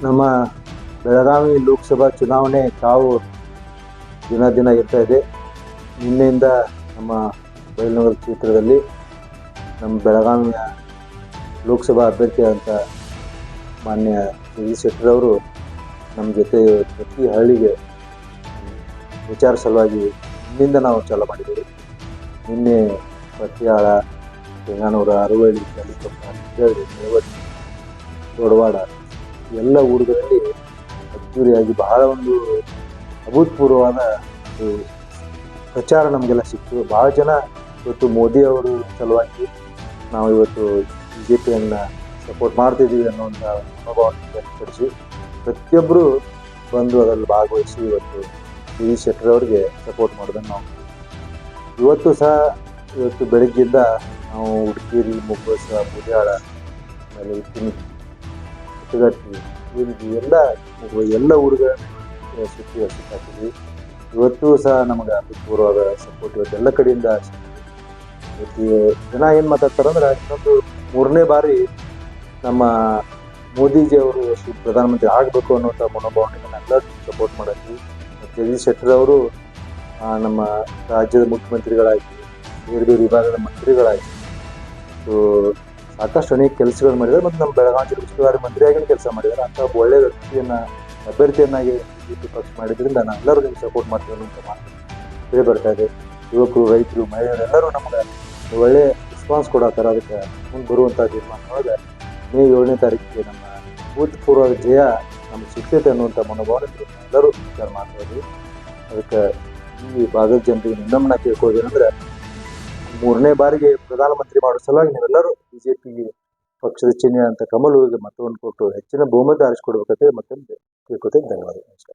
ನಮ್ಮ ಬೆಳಗಾವಿ ಲೋಕಸಭಾ ಚುನಾವಣೆ ಕಾವು ದಿನ ದಿನ ಇರ್ತಾ ಇದೆ. ನಿನ್ನೆಯಿಂದ ನಮ್ಮ ಬೈಲನಗರ ಕ್ಷೇತ್ರದಲ್ಲಿ ನಮ್ಮ ಬೆಳಗಾವಿಯ ಲೋಕಸಭಾ ಅಭ್ಯರ್ಥಿ ಅಂತ ಮಾನ್ಯ ಜಗದೀಶ್ ಶೆಟ್ಟರ್ ಅವರು ನಮ್ಮ ಜೊತೆ ಪ್ರತಿ ಹಳ್ಳಿಗೆ ವಿಚಾರ ಸಲುವಾಗಿ ನಿನ್ನಿಂದ ನಾವು ಚಾಲೂ ಮಾಡಿದ್ದೀವಿ. ನಿನ್ನೆ ಪಟ್ಯಾಳ, ತೆಂಗಾನೂರ, ಅರವಳ್ಳಿ, ಕಲಿಕೊಪ್ಪ, ನೇವಟ್ಟಿ, ದೊಡವಾಡ ಎಲ್ಲ ಊರುಗಳಲ್ಲಿ ಅದ್ದೂರಿಯಾಗಿ ಬಹಳ ಒಂದು ಅಭೂತಪೂರ್ವವಾದ ಪ್ರಚಾರ ನಮಗೆಲ್ಲ ಸಿಕ್ತು. ಭಾಳ ಜನ ಇವತ್ತು ಮೋದಿ ಅವರು ಸಲುವಾಗಿ ನಾವು ಇವತ್ತು BJPಯನ್ನು ಸಪೋರ್ಟ್ ಮಾಡ್ತಿದ್ದೀವಿ ಅನ್ನುವಂಥ ಮನೋಭಾವನೆ ವ್ಯಕ್ತಪಡಿಸಿ ಪ್ರತಿಯೊಬ್ಬರು ಬಂದು ಅದರಲ್ಲಿ ಭಾಗವಹಿಸಿ ಇವತ್ತು ಜಗದೀಶ್ ಶೆಟ್ಟರ್ ಅವರಿಗೆ ಸಪೋರ್ಟ್ ಮಾಡೋದನ್ನು ನಾವು ಇವತ್ತು ಬೆಳಗ್ಗೆಯಿಂದ ನಾವು ಹುಡುಕೇರಿ, ಮುಬ್ಬಸ, ಮುದ್ಯಾಳ, ಆಮೇಲೆ ಉತ್ತಿನಿ, ಪುಟ್ಟಗಟ್ಟಿ ಎಲ್ಲ ಊರುಗಳನ್ನು ಸುತ್ತಿ ಹಾಕಿದ್ವಿ. ಇವತ್ತು ಸಹ ನಮಗೆ ಅಭೂತಪೂರ್ವವಾದ ಸಪೋರ್ಟ್ ಇವತ್ತೆಲ್ಲ ಕಡೆಯಿಂದ ಇವತ್ತು ಜನ ಏನು ಮಾತಾಡ್ತಾರಂದ್ರೆ ಇನ್ನೊಂದು 3ನೇ ಬಾರಿ ನಮ್ಮ ಮೋದಿಜಿ ಅವರು ಪ್ರಧಾನಮಂತ್ರಿ ಆಗಬೇಕು ಅನ್ನುವಂಥ ಮನೋಭಾವನೆಯನ್ನು ಎಲ್ಲರೂ ಸಪೋರ್ಟ್ ಮಾಡತ್ತೀವಿ. ಜಗದೀಶ್ ಶೆಟ್ಟರ್ ಅವರು ನಮ್ಮ ರಾಜ್ಯದ ಮುಖ್ಯಮಂತ್ರಿಗಳಾಗಿ ಬೇರೆ ಬೇರೆ ವಿಭಾಗದ ಮಂತ್ರಿಗಳಾಗಿ ಸಾಕಷ್ಟು ಅನೇಕ ಕೆಲಸಗಳು ಮಾಡಿದ್ದಾರೆ ಮತ್ತು ನಮ್ಮ ಬೆಳಗಾವಿ ಜಿಲ್ಲೆ ಉಸ್ತುವಾರಿ ಮಂತ್ರಿಯಾಗಿ ಕೆಲಸ ಮಾಡಿದ್ದಾರೆ. ಅಂಥ ಒಳ್ಳೆಯ ವ್ಯಕ್ತಿಯನ್ನು ಅಭ್ಯರ್ಥಿಯನ್ನಾಗಿ BJP ಪಕ್ಷ ಮಾಡಿದ್ರಿಂದ ನಾವೆಲ್ಲರೂ ನಿಮ್ಗೆ ಸಪೋರ್ಟ್ ಮಾಡ್ತೀವಿ ಅನ್ನುವಂಥ ಮಾತು ಹೇಳಿ ಬರ್ತಾ ಇದೆ. ಯುವಕರು, ರೈತರು, ಮಹಿಳೆಯರೆಲ್ಲರೂ ನಮಗೆ ಒಳ್ಳೆಯ ರೆಸ್ಪಾನ್ಸ್ ಕೊಡತ್ತಾರೆ. ಅದಕ್ಕೆ ಮುಂದೆ ಬರುವಂಥ ತೀರ್ಮಾನದೊಳಗೆ ಮೇ 7ನೇ ತಾರೀಕಿಗೆ ನಮ್ಮ ಅಭೂತಪೂರ್ವ ಜಯ ನಮಗೆ ಸಿಗ್ತೈತೆ ಅನ್ನುವಂಥ ಮನೋಭಾವನೆ ಎಲ್ಲರೂ ವಿಚಾರ ಮಾಡ್ತಾ ಇದ್ವಿ. ಅದಕ್ಕೆ ಈ ಭಾಗದ ಜನರಿಗೆ ಇನ್ನೊಮ್ಮೆ ಕೇಳ್ಕೋದೇನೆಂದ್ರೆ 3ನೇ ಬಾರಿಗೆ ಪ್ರಧಾನಮಂತ್ರಿ ಮಾಡೋ ಸಲುವಾಗಿ ನೀವೆಲ್ಲರೂ BJP ಪಕ್ಷದ ಚಿಹ್ನೆ ಅಂತ ಕಮಲ್ ಹೂವಿಗೆ ಮತವನ್ನು ಕೊಟ್ಟು ಹೆಚ್ಚಿನ ಬಹುಮತ ಆರಿಸಿಕೊಡ್ಬೇಕಂತ ಮತ್ತೆ ಕೇಳ್ಕೊತೇನೆ. ಧನ್ಯವಾದ. ನಮಸ್ಕಾರ.